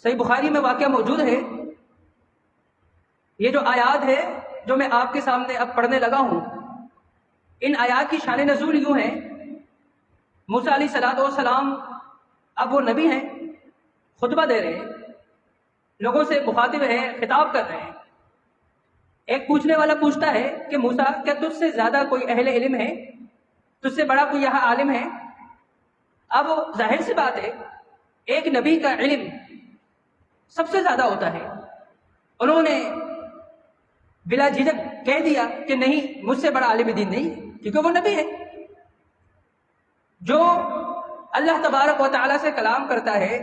صحیح بخاری میں واقعہ موجود ہے. یہ جو آیات ہے جو میں آپ کے سامنے اب پڑھنے لگا ہوں، ان آیات کی شان نزول یوں ہے. موسیٰ علیہ السلام اب وہ نبی ہیں، خطبہ دے رہے ہیں، لوگوں سے مخاطب ہیں، خطاب کر رہے ہیں. ایک پوچھنے والا پوچھتا ہے کہ موسیٰ، کیا تجھ سے زیادہ کوئی اہل علم ہے؟ تجھ سے بڑا کوئی یہاں عالم ہے؟ اب ظاہر سی بات ہے، ایک نبی کا علم سب سے زیادہ ہوتا ہے. انہوں نے بلا جھجک کہہ دیا کہ نہیں، مجھ سے بڑا عالم دین نہیں، کیونکہ وہ نبی ہے. جو اللہ تبارک و تعالیٰ سے کلام کرتا ہے،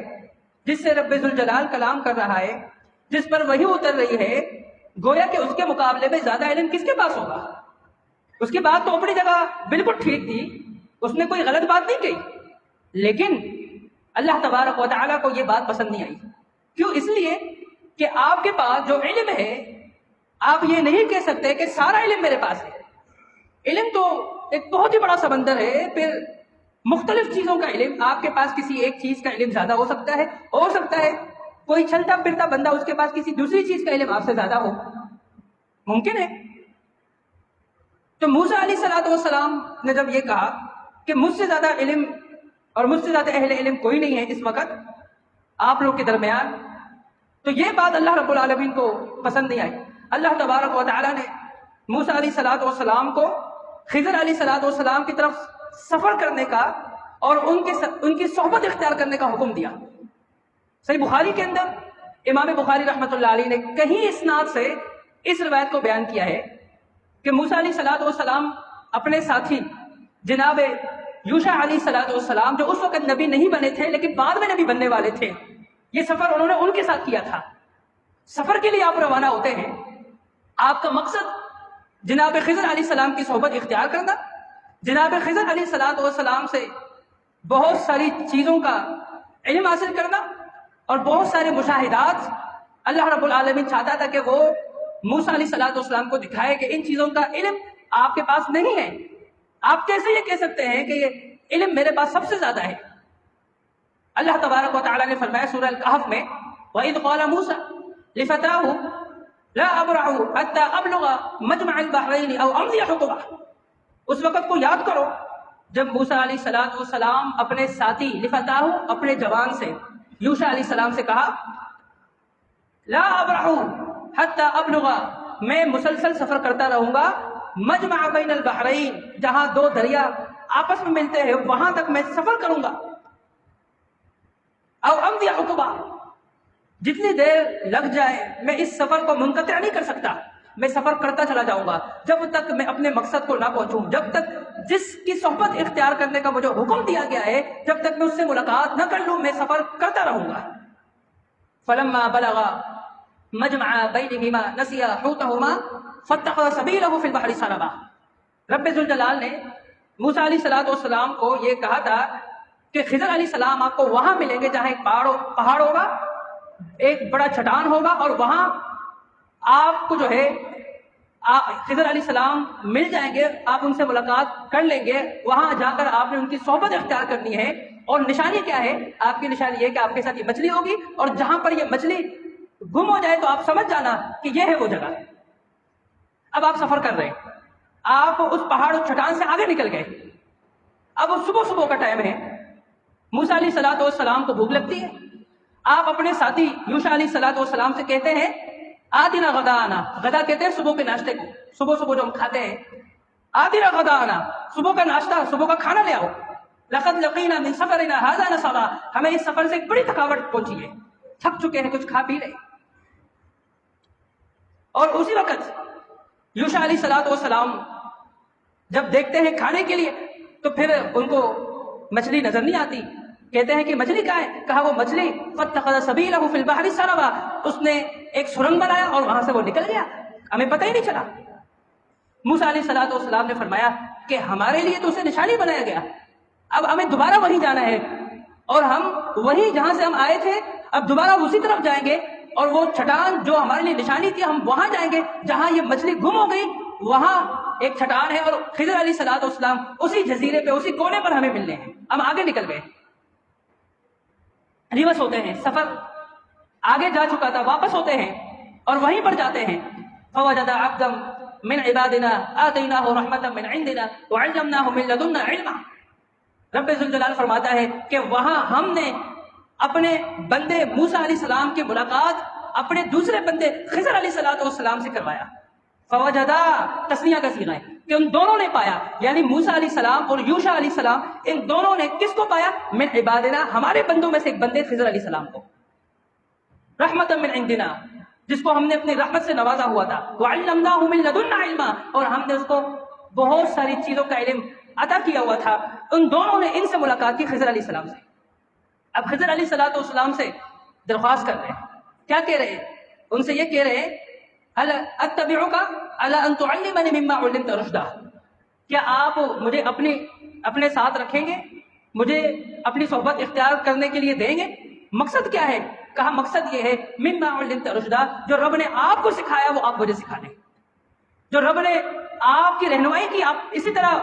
جس سے رب ذوالجلال کلام کر رہا ہے، جس پر وحی اتر رہی ہے، گویا کہ اس کے مقابلے میں زیادہ علم کس کے پاس ہوگا؟ اس کی بات تو اپنی جگہ بالکل ٹھیک تھی، اس نے کوئی غلط بات نہیں کہی، لیکن اللہ تبارک و تعالیٰ کو یہ بات پسند نہیں آئی. کیوں؟ اس لیے کہ آپ کے پاس جو علم ہے، آپ یہ نہیں کہہ سکتے کہ سارا علم میرے پاس ہے. علم تو ایک بہت ہی بڑا سمندر ہے. پھر مختلف چیزوں کا علم، آپ کے پاس کسی ایک چیز کا علم زیادہ ہو سکتا ہے کوئی چلتا پھرتا بندہ، اس کے پاس کسی دوسری چیز کا علم آپ سے زیادہ ہو، ممکن ہے. تو موسیٰ علیہ السلام نے جب یہ کہا کہ مجھ سے زیادہ علم اور مجھ سے زیادہ اہل علم کوئی نہیں ہے اس وقت آپ لوگ کے درمیان، تو یہ بات اللہ رب العالمین کو پسند نہیں آئی. اللہ تبارک و تعالیٰ نے موسیٰ علیہ السلام کو خضر علیہ السلام کی طرف سفر کرنے کا اور ان کی صحبت اختیار کرنے کا حکم دیا. صحیح بخاری کے اندر امام بخاری رحمۃ اللہ علیہ نے کہیں اسناد سے اس روایت کو بیان کیا ہے کہ موسیٰ علیہ السلام اپنے ساتھی جناب یوشع علیہ السلام، جو اس وقت نبی نہیں بنے تھے لیکن بعد میں نبی بننے والے تھے، یہ سفر انہوں نے ان کے ساتھ کیا تھا. سفر کے لیے آپ روانہ ہوتے ہیں، آپ کا مقصد جناب خضر علیہ السلام کی صحبت اختیار کرنا، جناب خضر علیہ السلام سے بہت ساری چیزوں کا علم حاصل کرنا اور بہت سارے مشاہدات. اللہ رب العالمین چاہتا تھا کہ وہ موسیٰ علیہ السلام کو دکھائے کہ ان چیزوں کا علم آپ کے پاس نہیں ہے. آپ کیسے یہ کہہ سکتے ہیں کہ یہ علم میرے پاس سب سے زیادہ ہے؟ اللہ تبارک و تعالیٰ نے فرمایا سورہ الکہف میں، وَإِذْ قَالَ مُوسَى لِفَتَاهُ لَا أَبْرَحُ حَتَّى أَبْلُغَ مَجْمَعَ الْبَحْرَيْنِ أَوْ أَمْضِيَ حُقُبًا. اس وقت کو یاد کرو جب موسیٰ علیہ السلام اپنے ساتھی لفتاہ اپنے جوان سے یوشع علیہ السلام سے کہا، لا ابرح حتی ابلغ، میں مسلسل سفر کرتا رہوں گا، مجمع بین البحرین، جہاں دو دریا آپس میں ملتے ہیں وہاں تک میں سفر کروں گا. او امضی حقبا، جتنی دیر لگ جائے میں اس سفر کو منقطع نہیں کر سکتا، میں سفر کرتا چلا جاؤں گا جب تک میں اپنے مقصد کو نہ پہنچوں، جب تک جس کی صحبت اختیار کرنے کا مجھے حکم دیا گیا ہے جب تک میں اس سے ملاقات نہ کر لوں میں سفر کرتا رہوں گا. فلما بلغ مجمع بینہما نسیا حوتہما فاتخذ سبیلہ فی البحر سربا. رب ذوالجلال نے موسیٰ علیہ السلام کو یہ کہا تھا کہ خضر علیہ السلام آپ کو وہاں ملیں گے جہاں ایک پہاڑ ہوگا، ایک بڑا چٹان ہوگا، اور وہاں آپ کو جو ہے خضر علیہ السلام مل جائیں گے، آپ ان سے ملاقات کر لیں گے. وہاں جا کر آپ نے ان کی صحبت اختیار کرنی ہے، اور نشانی کیا ہے؟ آپ کی نشانی یہ کہ آپ کے ساتھ یہ مچھلی ہوگی، اور جہاں پر یہ مچھلی گم ہو جائے تو آپ سمجھ جانا کہ یہ ہے وہ جگہ. اب آپ سفر کر رہے ہیں، آپ اس پہاڑ اور چٹان سے آگے نکل گئے. اب صبح کا ٹائم ہے، موسیٰ علیہ السلام کو بھوک لگتی ہے. آپ اپنے ساتھی یوشع علیہ السلام سے کہتے ہیں، آتنا غداءنا، غدا کہتے ہیں صبح کے ناشتے کو، صبح جو ہم کھاتے ہیں. آتنا غداءنا، صبح کا ناشتہ، صبح کا کھانا لے آؤ. لقد لقینا من سفرنا هذا نصبا، ہمیں اس سفر سے ایک بڑی تھکاوٹ پہنچی ہے، تھک چکے ہیں، کچھ کھا پی رہے. اور اسی وقت یوشع علیہ السلام جب دیکھتے ہیں کھانے کے لیے تو پھر ان کو مچھلی نظر نہیں آتی. کہتے ہیں کہ مچھلی کہاں ہے؟ کہا وہ مچھلی فاتخذ سبیلہ فی البحر سربا، اس نے ایک سرنگ بنایا اور وہاں سے وہ نکل گیا، ہمیں پتہ ہی نہیں چلا. موسیٰ علیہ السلام نے فرمایا کہ ہمارے لیے تو اسے نشانی بنایا گیا، اب ہمیں دوبارہ وہیں جانا ہے، اور ہم وہیں جہاں سے ہم آئے تھے اب دوبارہ اسی طرف جائیں گے، اور وہ چٹان جو ہمارے لیے نشانی تھی ہم وہاں جائیں گے جہاں یہ مچھلی گم ہو گئی، وہاں ایک چٹان ہے، اور خضر علیہ السلام اسی جزیرے پہ اسی کونے پر ہمیں ملنے ہیں. ہم آگے نکل گئے، ریورس ہوتے ہیں، سفر آگے جا چکا تھا، واپس ہوتے ہیں اور وہیں پر جاتے ہیں، فوجد عبدا من عبادنا آتیناہ رحمتا من عندنا وعلمناہ من لدنا علما۔ رب ذوالجلال فرماتا ہے کہ وہاں ہم نے اپنے بندے موسیٰ علیہ السلام کی ملاقات اپنے دوسرے بندے خضر علیہ السلام سے کروایا۔ فوجدا تسنیہ کا صیغہ ہے کہ ان دونوں نے پایا، یعنی موسیٰ علیہ السلام اور یوشع علیہ السلام، ان دونوں نے کس کو پایا؟ من عبادنا، ہمارے بندوں میں سے ایک بندے خضر علیہ السلام کو، رحمتا من عندنا، جس کو ہم نے اپنی رحمت سے نوازا ہوا تھا، وعلمناہ من لدنا علما، اور ہم نے اس کو بہت ساری چیزوں کا علم عطا کیا ہوا تھا۔ ان دونوں نے ان سے ملاقات کی، خضر علیہ السلام سے۔ اب خضر علیہ السلام سے درخواست کر رہے ہیں، کیا کہہ رہے ہیں؟ ان سے یہ کہہ رہے ہیں هل اتبعک علی ان تعلمنی مما علمت رشدا، کیا آپ مجھے اپنے ساتھ رکھیں گے، مجھے اپنی صحبت اختیار کرنے کے لیے دیں گے؟ مقصد کیا ہے؟ کہا مقصد یہ ہے مما علمت رشدا، جو رب نے آپ کو سکھایا وہ آپ مجھے سکھا دیں، جو رب نے آپ کی رہنمائی کی آپ اسی طرح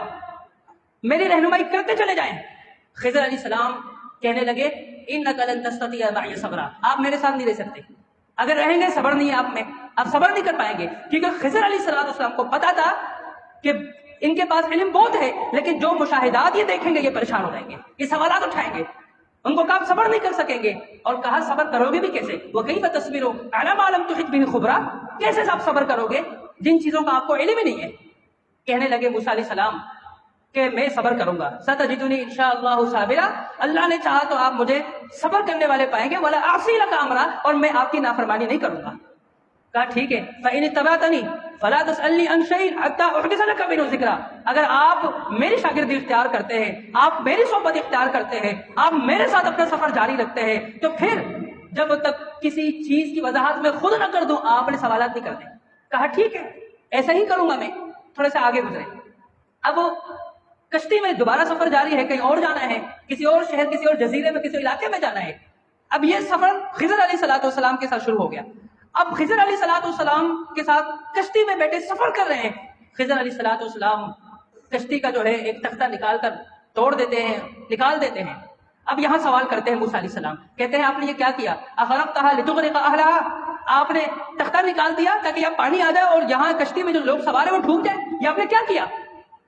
میری رہنمائی کرتے چلے جائیں۔ خضر علیہ السلام کہنے لگے انک لن تستطیع معی صبرا، آپ میرے ساتھ نہیں رہ سکتے، اگر رہیں گے صبر نہیں ہے آپ میں، آپ صبر نہیں کر پائیں گے، کیونکہ خضر علیہ السلام کو پتا تھا کہ ان کے پاس علم بہت ہے، لیکن جو مشاہدات یہ دیکھیں گے یہ پریشان ہو جائیں گے، یہ سوالات اٹھائیں گے، ان کو کہا صبر نہیں کر سکیں گے، اور کہا صبر کرو گے بھی کیسے؟ وَكَيْفَ تَصْبِرُ عَلَىٰ مَا لَمْ تُحِطْ بِهِ خُبْرًا، کیسے آپ صبر کرو گے جن چیزوں کا آپ کو علم ہی نہیں ہے؟ کہنے لگے موسیٰ علیہ السلام کہ میں صبر کروں گا، سَتَجِدُنِي إِن شَاءَ اللَّهُ صَابِرًا، اللہ نے چاہا تو آپ مجھے صبر کرنے والے پائیں گے، وَلَا أَعْصِي لَكَ أَمْرًا، اور میں آپ کی نافرمانی نہیں کروں گا۔ کہا ٹھیک ہے، فَإِنِ اتَّبَعْتَنِي فَلَا تَسْأَلْنِي عَنْ شَيْءٍ حَتَّىٰ أُحْدِثَ لَكَ مِنْهُ ذِكْرًا، اگر آپ میری شاگردی اختیار کرتے ہیں، آپ میری صحبت اختیار کرتے ہیں، آپ میرے ساتھ اپنا سفر جاری رکھتے ہیں، تو پھر جب تک کسی چیز کی وضاحت میں خود نہ کر دوں آپ نے سوالات نہیں کرتے۔ کہا ٹھیک ہے ایسا ہی کروں گا میں۔ تھوڑے سے آگے گزرے، اب کشتی میں دوبارہ سفر جاری ہے، کہیں اور جانا ہے، کسی اور شہر، کسی اور جزیرے میں، کسی علاقے میں جانا ہے۔ اب یہ سفر خضر علیہ السلام کے ساتھ شروع ہو گیا۔ اب خضر علیہ السلام کے ساتھ کشتی میں بیٹھے سفر کر رہے ہیں۔ خضر علیہ السلام کشتی کا جو ہے ایک تختہ نکال کر توڑ دیتے ہیں، نکال دیتے ہیں۔ اب یہاں سوال کرتے ہیں موسیٰ علیہ السلام، کہتے ہیں آپ نے یہ کیا کیا؟ اخرقتها لتغرق اهلها، آپ نے تختہ نکال دیا تاکہ یہاں پانی آ جائے اور یہاں کشتی میں جو لوگ سوار ہیں وہ ڈوب جائیں، یہ آپ نے کیا کیا؟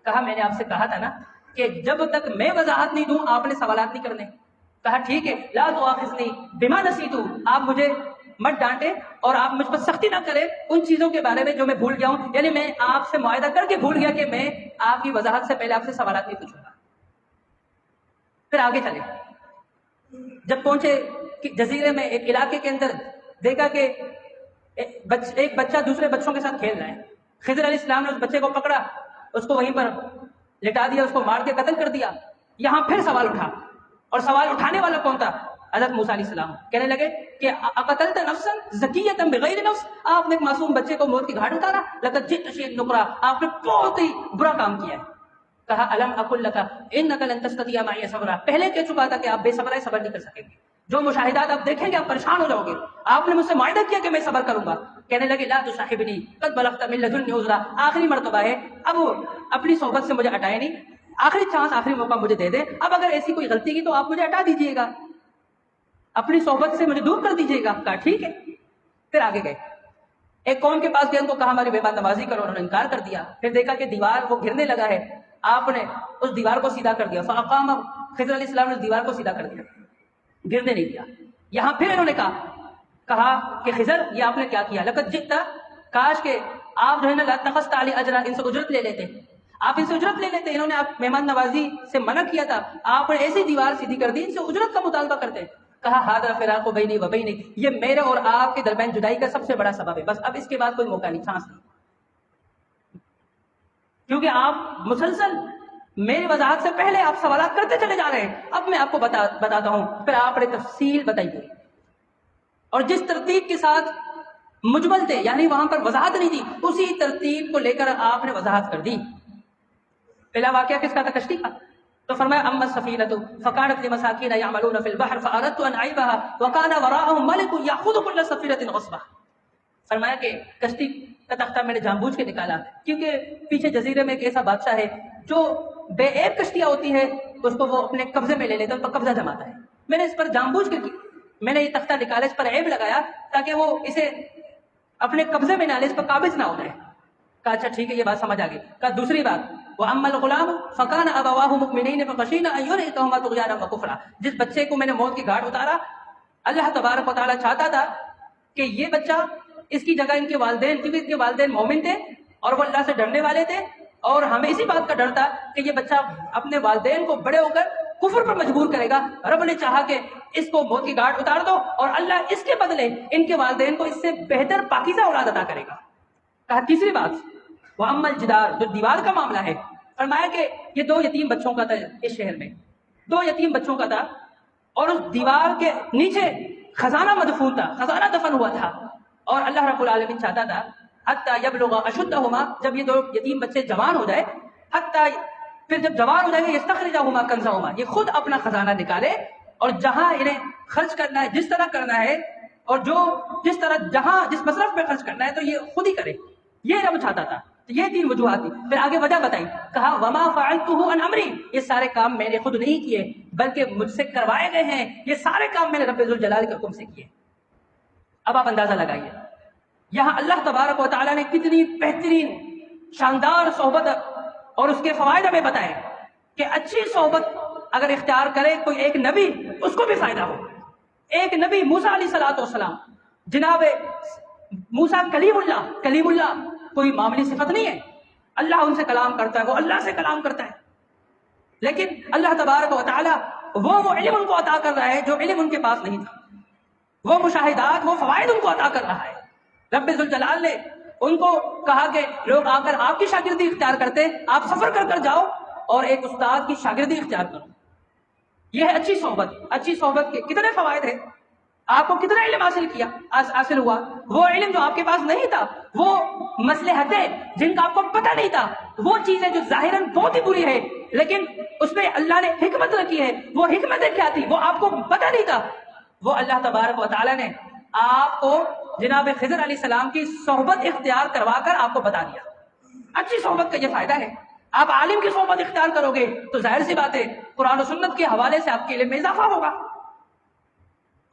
کہا میں نے آپ سے کہا تھا نا کہ جب تک میں وضاحت نہیں دوں آپ نے سوالات نہیں کرنے۔ کہا ٹھیک ہے، لا تؤاخذنی بما نسیت، آپ مجھے مت ڈانٹے اور آپ مجھ پر سختی نہ کرے ان چیزوں کے بارے میں جو میں بھول گیا ہوں، یعنی میں آپ سے معاہدہ کر کے بھول گیا کہ میں آپ کی وضاحت سے پہلے آپ سے سوالات نہیں پوچھوں گا۔ پھر آگے چلے، جب پہنچے جزیرے میں ایک علاقے کے اندر، دیکھا کہ ایک بچہ دوسرے بچوں کے ساتھ کھیل رہا ہے۔ خضر علیہ السلام نے اس بچے کو پکڑا، اس کو وہیں پر لٹا دیا، اس کو مار کے قتل کر دیا۔ یہاں پھر سوال اٹھا، اور سوال اٹھانے والا کون تھا؟ حضرت موسیٰ علیہ السلام۔ کہنے لگے کہ اقتلت نفسا زکیۃ بغیر نفس، آپ نے ایک معصوم بچے کو موت کی گھاٹ اتارا، لقد جئت شیئا نکرا، آپ نے بہت ہی برا کام کیا ہے۔ کہا الم اقل لک انک لن تستطیع معی صبرا، پہلے کہہ چکا تھا کہ آپ بے صبر ہیں، صبر نہیں کر سکیں گے، جو مشاہدات آپ دیکھیں گے آپ پریشان ہو جاؤ گے، آپ نے مجھ سے معاہدہ کیا کہ میں صبر کروں گا۔ کہنے لگے لا تصاحبنی قد بلغت من لدنی عذرا، آخری مرتبہ ہے، اب اپنی صحبت سے مجھے ہٹائے نہیں، آخری چانس، آخری موقع مجھے دے دے، اب اگر ایسی کوئی غلطی کی تو آپ مجھے ہٹا دیجئے گا، اپنی صحبت سے مجھے دور کر دیجئے گا۔ کہا ٹھیک ہے۔ پھر آگے گئے، ایک قوم کے پاس گئے، ان کو کہا ہماری مہمان نوازی کرو، انہوں نے انکار کر دیا۔ پھر دیکھا کہ دیوار وہ گرنے لگا ہے، آپ نے اس دیوار کو سیدھا کر دیا، فاقام، خضر علیہ السلام نے اس دیوار کو سیدھا کر دیا، گرنے نہیں دیا۔ یہاں پھر انہوں نے کہا کہ خضر یہ آپ نے کیا کیا؟ لقد جئت، کاش کہ آپ جو ہے نا لاتخذت علی اجرا، ان سے اجرت لے لیتے، آپ ان سے اجرت لے لیتے، انہوں نے آپ مہمان نوازی سے منع کیا تھا، آپ نے ایسی دیوار سیدھی کر دی، ان سے اجرت کا مطالبہ کرتے۔ کہا ھذا فراق بینی و بینک، یہ میرے اور آپ کے درمیان جدائی کا سب سے بڑا سبب ہے، بس اب اس کے بعد کوئی موقع نہیں، چانس نہیں، کیونکہ آپ مسلسل میری وضاحت سے پہلے آپ سوالات کرتے چلے جا رہے ہیں۔ اب میں آپ کو بتاتا ہوں۔ پھر آپ نے تفصیل بتائی پوری، اور جس ترتیب کے ساتھ مجمل تھے، یعنی وہاں پر وضاحت نہیں تھی، اسی ترتیب کو لے کر آپ نے وضاحت کر دی۔ پہلا واقعہ کس کا تھا؟ کشتی کا۔ تو فرمایا اما السفینۃ فکانت لمساکین یعملون فی البحر فاردت ان اعیبها وکان وراءهم ملک یاخذ کل سفینۃ غصبا۔ فرمایا کہ کشتی کا تختہ میں نے جان بوجھ کے نکالا، کیونکہ پیچھے جزیرے میں ایک ایسا بادشاہ ہے جو بے عیب کشتیاں ہوتی ہے اس کو وہ اپنے قبضے میں لے لیتا ہے، ان پر قبضہ جماتا ہے، میں نے اس پر جان بوجھ کے میں نے یہ تختہ نکالا، اس پر عیب لگایا تاکہ وہ اسے اپنے قبضے میں نہ لے، اس پر قابض نہ ہو جائے۔ کہا اچھا ٹھیک ہے، یہ بات سمجھ آ گئی۔ کہا دوسری بات، وَأَمَّا الْغُلَامُ فَكَانَ أَبَوَاهُ مُؤْمِنَيْنِ فَخَشِينَا أَن يُرْهِقَهُمَا طُغْيَانًا وَكُفْرًا، جس بچے کو میں نے موت کی گھاٹ اتارا، اللہ تبارک و تعالیٰ چاہتا تھا کہ یہ بچہ، اس کی جگہ ان کے والدین، کیونکہ ان کے والدین مومن تھے اور وہ اللہ سے ڈرنے والے تھے، اور ہمیں اسی بات کا ڈر تھا کہ یہ بچہ اپنے والدین کو بڑے ہو کر کفر پر مجبور کرے گا۔ رب نے چاہا کہ اس کو موت کی گھاٹ اتار دو اور اللہ اس کے بدلے ان کے والدین کو اس سے بہتر پاکیزہ اولاد عطا کرے گا۔ کہا تیسری بات، وہ امل جدار، جو دیوار کا معاملہ ہے، فرمایا کہ یہ 2 یتیم بچوں کا تھا، اس شہر میں 2 یتیم بچوں کا تھا، اور اس دیوار کے نیچے خزانہ مدفون تھا، خزانہ دفن ہوا تھا، اور اللہ رب العالمین چاہتا تھا حتی یبلغ اشدہما، جب یہ 2 یتیم بچے جوان ہو جائے، حتی پھر جب جوان ہو جائے گے، یستخرجہما کنزہما، یہ خود اپنا خزانہ نکالے اور جہاں انہیں خرچ کرنا ہے، جس طرح کرنا ہے، اور جو جس طرح جہاں جس مصرف میں خرچ کرنا ہے تو یہ خود ہی کرے، یہ رب چاہتا تھا۔ تو یہ 3 وجوہات تھی۔ پھر آگے وجہ بتائی، کہا وما فعلتہ عن امری، یہ سارے کام میں نے خود نہیں کیے بلکہ مجھ سے کروائے گئے ہیں، یہ سارے کام میں نے رب ذوالجلال کے حکم سے کیے۔ اب آپ اندازہ لگائیے یہاں اللہ تبارک و تعالیٰ نے کتنی بہترین شاندار صحبت اور اس کے فوائد ہمیں بتائے کہ اچھی صحبت اگر اختیار کرے کوئی ایک نبی، اس کو بھی فائدہ ہو۔ ایک نبی موسیٰ علیہ السلام، جناب موسیٰ کلیم اللہ کوئی معمولی صفت نہیں ہے، اللہ ان سے کلام کرتا ہے، وہ اللہ سے کلام کرتا ہے، لیکن اللہ تبارک و تعالیٰ وہ علم ان کو عطا کر رہا ہے جو علم ان کے پاس نہیں تھا، وہ مشاہدات، وہ فوائد ان کو عطا کر رہا ہے۔ رب ذوالجلال نے ان کو کہا کہ لوگ آ کر آپ کی شاگردی اختیار کرتے، آپ سفر کر کر جاؤ اور ایک استاد کی شاگردی اختیار کرو۔ یہ ہے اچھی صحبت۔ اچھی صحبت کے کتنے فوائد ہیں، آپ کو کتنا علم حاصل ہوا، وہ علم جو آپ کے پاس نہیں تھا، وہ مصلحتیں جن کا آپ کو پتہ نہیں تھا، وہ چیزیں جو ظاہراً بہت ہی بری ہے لیکن اس میں اللہ نے حکمت رکھی ہے، وہ حکمتیں کیا تھی وہ آپ کو پتہ نہیں تھا، وہ اللہ تبارک و تعالیٰ نے آپ کو جناب خضر علیہ السلام کی صحبت اختیار کروا کر آپ کو بتا دیا۔ اچھی صحبت کا یہ فائدہ ہے۔ آپ عالم کی صحبت اختیار کرو گے تو ظاہر سی بات ہے قرآن و سنت کے حوالے سے آپ کے علم میں اضافہ ہوگا،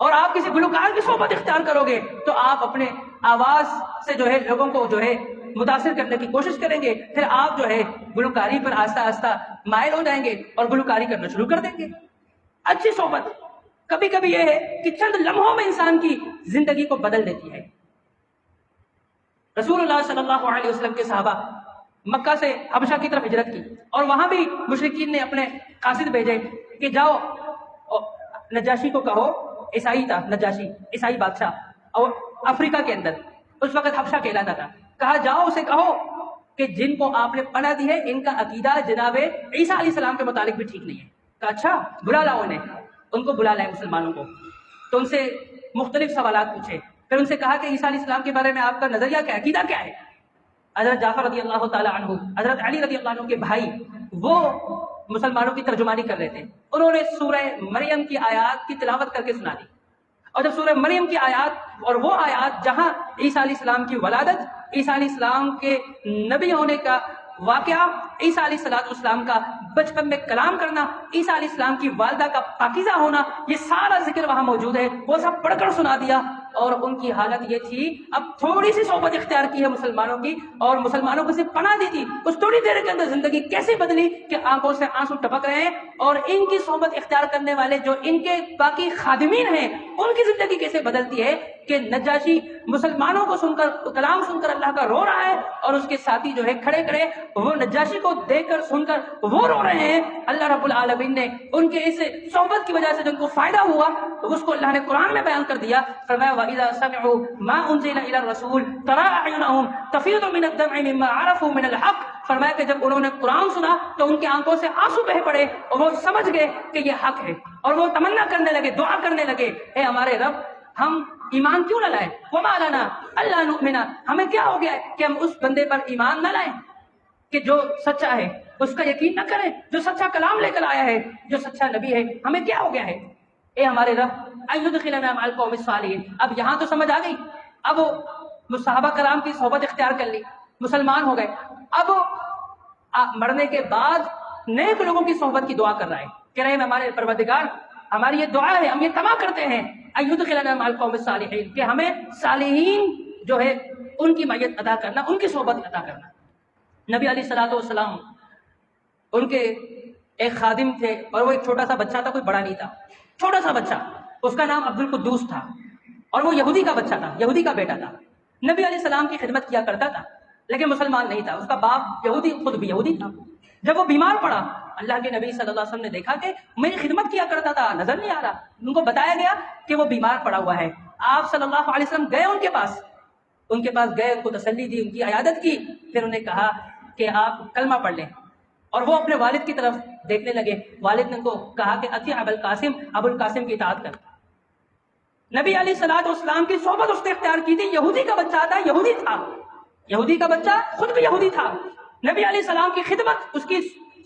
اور آپ کسی گلوکار کی صحبت اختیار کرو گے تو آپ اپنے آواز سے جو ہے لوگوں کو جو ہے متاثر کرنے کی کوشش کریں گے، پھر آپ جو ہے گلوکاری پر آہستہ آہستہ مائل ہو جائیں گے اور گلوکاری کرنا شروع کر دیں گے۔ اچھی صحبت کبھی کبھی یہ ہے کہ چند لمحوں میں انسان کی زندگی کو بدل دیتی ہے۔ رسول اللہ صلی اللہ علیہ وسلم کے صحابہ مکہ سے حبشہ کی طرف ہجرت کی، اور وہاں بھی مشرکین نے اپنے قاصد بھیجے کہ جاؤ نجاشی کو کہو، عیسائی تھا نجاشی، عیسائی بادشاہ، اور افریقہ کے اندر اس وقت حبشہ کہلاتا تھا، کہا جاؤ اسے کہو کہ جن کو آپ نے پناہ دی ہے ان کا عقیدہ جناب عیسیٰ علیہ السلام کے متعلق بھی ٹھیک نہیں ہے۔ کہا اچھا بلا لاؤ انہیں، ان کو بلا لائے مسلمانوں کو، تو ان سے مختلف سوالات پوچھے، پھر ان سے کہا کہ عیسیٰ علیہ السلام کے بارے میں آپ کا نظریہ کیا ہے، عقیدہ کیا ہے۔ حضرت جعفر رضی اللہ تعالیٰ عنہ، حضرت علی رضی اللہ عنہ کے بھائی، وہ مسلمانوں کی ترجمانی کر رہے تھے، انہوں نے سورہ مریم کی آیات کی تلاوت کر کے سنا دی، اور جب سورہ مریم کی آیات اور وہ آیات جہاں عیسیٰ علیہ السلام کی ولادت، عیسیٰ علیہ السلام کے نبی ہونے کا واقعہ، عیسیٰ علیہ السلام کا بچپن میں کلام کرنا، عیسیٰ علیہ السلام کی والدہ کا پاکیزہ ہونا، یہ سارا ذکر وہاں موجود ہے، وہ سب پڑھ کر سنا دیا، اور ان کی حالت یہ تھی اب تھوڑی سی صحبت اختیار کی ہے مسلمانوں کی، اور مسلمانوں کو صرف پناہ دی تھی، اس تھوڑی دیر کے اندر زندگی کیسے بدلی کہ آنکھوں سے آنسو ٹپک رہے ہیں، اور ان کی صحبت اختیار کرنے والے جو ان کے باقی خادمین ہیں ان کی زندگی کیسے بدلتی ہے کہ نجاشی مسلمانوں کو سن کر، کلام سن کر اللہ کا رو رہا ہے، اور اس کے ساتھی جو ہے کھڑے کھڑے وہ نجاشی کو دیکھ کر سن کر وہ رو رہے ہیں۔ اللہ رب العالمین نے ان کے اس صحبت کی وجہ سے جن کو فائدہ ہوا اس کو اللہ نے قرآن میں بیان کر دیا، فرمایا وَإِذَا سَمِعُوا مَا أُنزِلَ إِلَى الرَّسُولِ تَرَىٰ أَعْيُنَهُمْ تَفِيضُ مِنَ الدَّمْعِ مِمَّا عَرَفُوا مِنَ الْحَقِّ، فرمایا کہ جب انہوں نے قرآن سنا تو ان کی آنکھوں سے آنسو بہہ پڑے، اور وہ سمجھ گئے کہ یہ حق ہے، اور وہ تمنا کرنے لگے، دعا کرنے لگے، اے ہمارے رب ہم ایمان کیوں نہ لائیں، وَمَا لَنَا أَلَّا نُؤْمِنَ، ہمیں کیا ہو گیا ہے کہ ہم اس بندے پر ایمان نہ لائیں کہ جو سچا ہے، اس کا یقین نہ کریں، جو سچا کلام لے کر آیا ہے، جو سچا نبی ہے، ہمیں کیا ہو گیا ہے۔ اے ہمارے رب اَيُدْخِلَنَا مَعَ الْقَوْمِ الصَّالِحِينَ، اب یہاں تو سمجھ آ گئی، اب صحابہ کرام کی صحبت اختیار کر لی، مسلمان ہو گئے، اب مرنے کے بعد نیک لوگوں کی صحبت کی دعا کر رہا ہے، کہہ رہے ہیں ہمارے پروردگار ہماری یہ دعا ہے، ہم یہ تما کرتے ہیں ایدخلنا مع القوم الصالحین، کہ ہمیں صالحین جو ہے ان کی معیت ادا کرنا، ان کی صحبت ادا کرنا۔ نبی علیہ الصلوۃ والسلام ان کے ایک خادم تھے اور وہ ایک چھوٹا سا بچہ تھا، کوئی بڑا نہیں تھا، چھوٹا سا بچہ، اس کا نام عبد القدوس تھا اور وہ یہودی کا بچہ تھا، یہودی کا بیٹا تھا، نبی علیہ السلام کی خدمت کیا کرتا تھا لیکن مسلمان نہیں تھا، اس کا باپ یہودی، خود بھی یہودی تھا۔ جب وہ بیمار پڑا، اللہ کے نبی صلی اللہ علیہ وسلم نے دیکھا کہ میری خدمت کیا کرتا تھا، نظر نہیں آ رہا، ان کو بتایا گیا کہ وہ بیمار پڑا ہوا ہے۔ آپ صلی اللہ علیہ وسلم گئے ان کے پاس گئے، ان کو تسلی دی، ان کی عیادت کی، پھر انہیں کہا کہ آپ کلمہ پڑھ لیں، اور وہ اپنے والد کی طرف دیکھنے لگے۔ والد نے ان کو کہا کہ اطیع ابا القاسم، ابو القاسم کی اطاعت کر۔ نبی علیہ الصلوۃ والسلام کی صحبت اس نے اختیار کی تھی، یہودی کا بچہ تھا، یہودی کا بچہ خود بھی یہودی تھا، نبی علیہ السلام کی خدمت، اس کی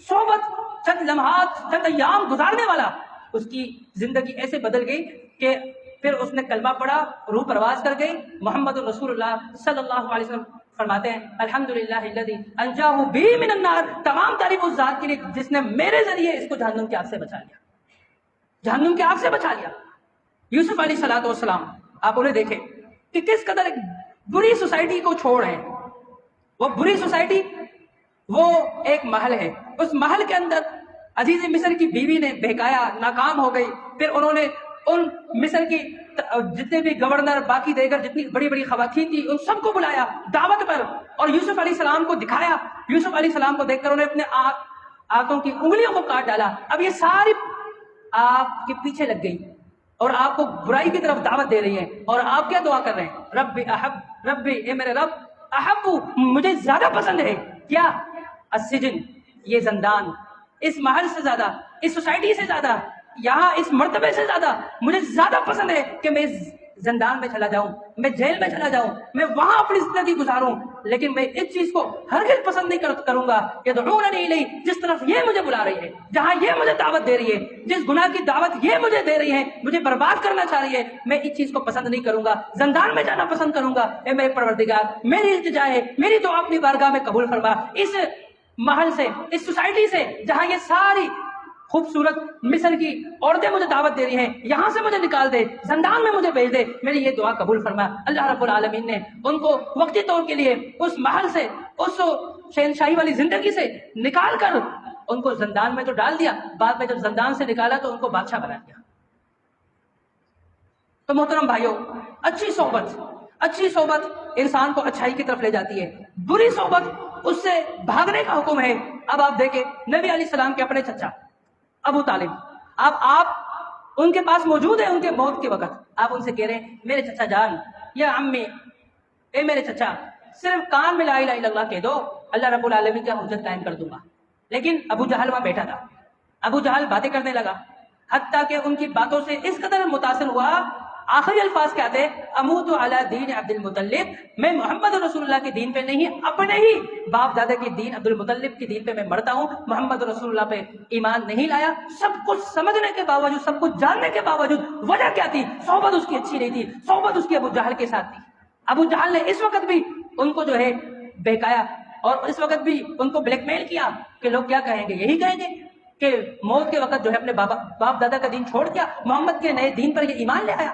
صحبت، چند لمحات، چند ایام گزارنے والا، اس کی زندگی ایسے بدل گئی کہ پھر اس نے کلمہ پڑھا، روح پرواز کر گئی۔ محمد رسول اللہ صلی اللہ علیہ وسلم فرماتے ہیں الحمدللہ الذی انجاہ بی من النار، تمام تعریف اس ذات کے لیے جس نے میرے ذریعے اس کو جہنم کی آگ سے بچا لیا، جہنم کی آگ سے بچا لیا۔ یوسف علیہ الصلوۃ والسلام، آپ انہیں دیکھیں کہ کس قدر ایک بری سوسائٹی کو چھوڑ ہیں، وہ بری سوسائٹی، وہ ایک محل ہے، اس محل کے اندر عزیز مصر کی بیوی نے بہکایا، ناکام ہو گئی، پھر انہوں نے ان مصر کی جتنے بھی گورنر، باقی دیگر جتنی بڑی بڑی خواتین تھی، ان سب کو بلایا دعوت پر اور یوسف علیہ السلام کو دکھایا۔ یوسف علیہ السلام کو دیکھ کر انہوں نے اپنے آنکھوں کی انگلیوں کو کاٹ ڈالا۔ اب یہ ساری آپ کے پیچھے لگ گئی اور آپ کو برائی کی طرف دعوت دے رہی ہیں، اور آپ کیا دعا کر رہے ہیں؟ ربی اے میرے رب، احب، مجھے زیادہ پسند ہے کیا؟ السجن، یہ زندان، اس محل سے زیادہ، اس سوسائٹی سے زیادہ، یہاں اس مرتبے سے زیادہ مجھے زیادہ پسند ہے کہ میں زندان میں چلا جاؤں، میں جیل میں چلا جاؤں، میں وہاں اپنی زندگی گزاروں، لیکن میں اس چیز کو ہرگز پسند نہیں کروں گا کہ یدعوننی الیہ، جس طرف یہ مجھے بلا رہی ہے، جہاں یہ مجھے دعوت دے رہی ہے، جس گناہ کی دعوت یہ مجھے دے رہی ہے، مجھے برباد کرنا چاہ رہی ہے، میں اس چیز کو پسند نہیں کروں گا، زندان میں جانا پسند کروں گا۔ اے میرے پروردگار، میری التجا ہے، میری دعا اپنی بارگاہ میں قبول فرما، اس محل سے، اس سوسائٹی سے جہاں یہ ساری خوبصورت مصر کی عورتیں مجھے دعوت دے رہی ہیں، یہاں سے مجھے نکال دے، زندان میں مجھے بھیج دے، میری یہ دعا قبول فرما۔ اللہ رب العالمین نے ان کو وقتی طور کے لیے اس محل سے، اس شہنشاہی والی زندگی سے نکال کر ان کو زندان میں تو ڈال دیا، بعد میں جب زندان سے نکالا تو ان کو بادشاہ بنا دیا۔ تو محترم بھائیوں، اچھی صحبت انسان کو اچھائی کی طرف لے جاتی ہے، بری صحبت اس سے بھاگنے کا حکم ہے۔ اب آپ دیکھیں نبی علیہ السلام کے اپنے چچا ابو طالب، آپ ان کے پاس موجود ہیں، ان کے موت کے وقت آپ ان سے کہہ رہے ہیں میرے چچا جان، یا عمی، اے میرے چچا، صرف کان میں لا الہ الا اللہ کہہ دو، اللہ رب العالمین کا حجت قائم کر دوں گا۔ لیکن ابو جہل وہاں بیٹھا تھا، ابو جہل باتیں کرنے لگا، حتیٰ کہ ان کی باتوں سے اس قدر متاثر ہوا، آخری الفاظ کیا تھے؟ اموت علی دین عبد المطلب، میں محمد رسول اللہ کے دین پہ نہیں، اپنے ہی باپ دادا کے دین عبد المطلب کے دین پہ میں مرتا ہوں، محمد رسول اللہ پہ ایمان نہیں لایا۔ سب کچھ سمجھنے کے باوجود، سب کچھ جاننے کے باوجود، وجہ کیا تھی؟ صحبت اس کی اچھی نہیں تھی، صحبت اس کی ابو جہل کے ساتھ تھی۔ ابو جہل نے اس وقت بھی ان کو جو ہے بہکایا اور اس وقت بھی ان کو بلیک میل کیا کہ لوگ کیا کہیں گے؟ یہی کہیں گے کہ موت کے وقت جو ہے اپنے باپ دادا کا دین چھوڑ دیا، محمد کے نئے دین پر یہ ایمان لے آیا۔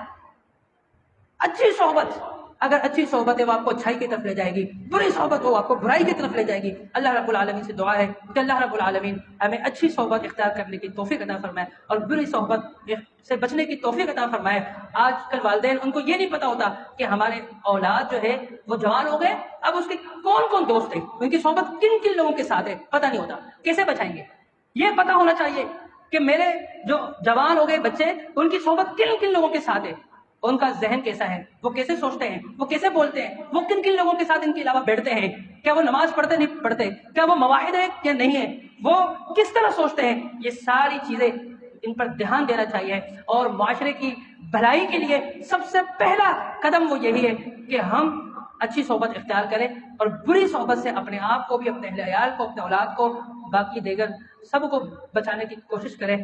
اچھی صحبت، اگر اچھی صحبت ہے وہ آپ کو اچھائی کی طرف لے جائے گی، بری صحبت وہ آپ کو برائی کی طرف لے جائے گی۔ اللہ رب العالمین سے دعا ہے کہ اللہ رب العالمین ہمیں اچھی صحبت اختیار کرنے کی توفیق عطا فرمائے اور بری صحبت سے بچنے کی توفیق عطا فرمائے۔ آج کل والدین ان کو یہ نہیں پتا ہوتا کہ ہمارے اولاد جو ہے وہ جوان ہو گئے، اب اس کے کون کون دوست ہیں، ان کی صحبت کن کن لوگوں کے ساتھ ہے، پتہ نہیں ہوتا، کیسے بچائیں گے؟ یہ پتہ ہونا چاہیے کہ میرے جو جوان ہو گئے بچے، ان کی صحبت کن کن لوگوں کے ساتھ ہے، ان کا ذہن کیسا ہے، وہ کیسے سوچتے ہیں، وہ کیسے بولتے ہیں، وہ کن کن لوگوں کے ساتھ ان کے علاوہ بیٹھتے ہیں، کیا وہ نماز پڑھتے نہیں پڑھتے، کیا وہ مواحد ہے یا نہیں ہے، وہ کس طرح سوچتے ہیں، یہ ساری چیزیں ان پر دھیان دینا چاہیے۔ اور معاشرے کی بھلائی کے لیے سب سے پہلا قدم وہ یہی ہے کہ ہم اچھی صحبت اختیار کریں اور بری صحبت سے اپنے آپ کو بھی، اپنے اہل عیال کو، اپنے اولاد کو، باقی دیگر سب کو بچانے کی کوشش کریں۔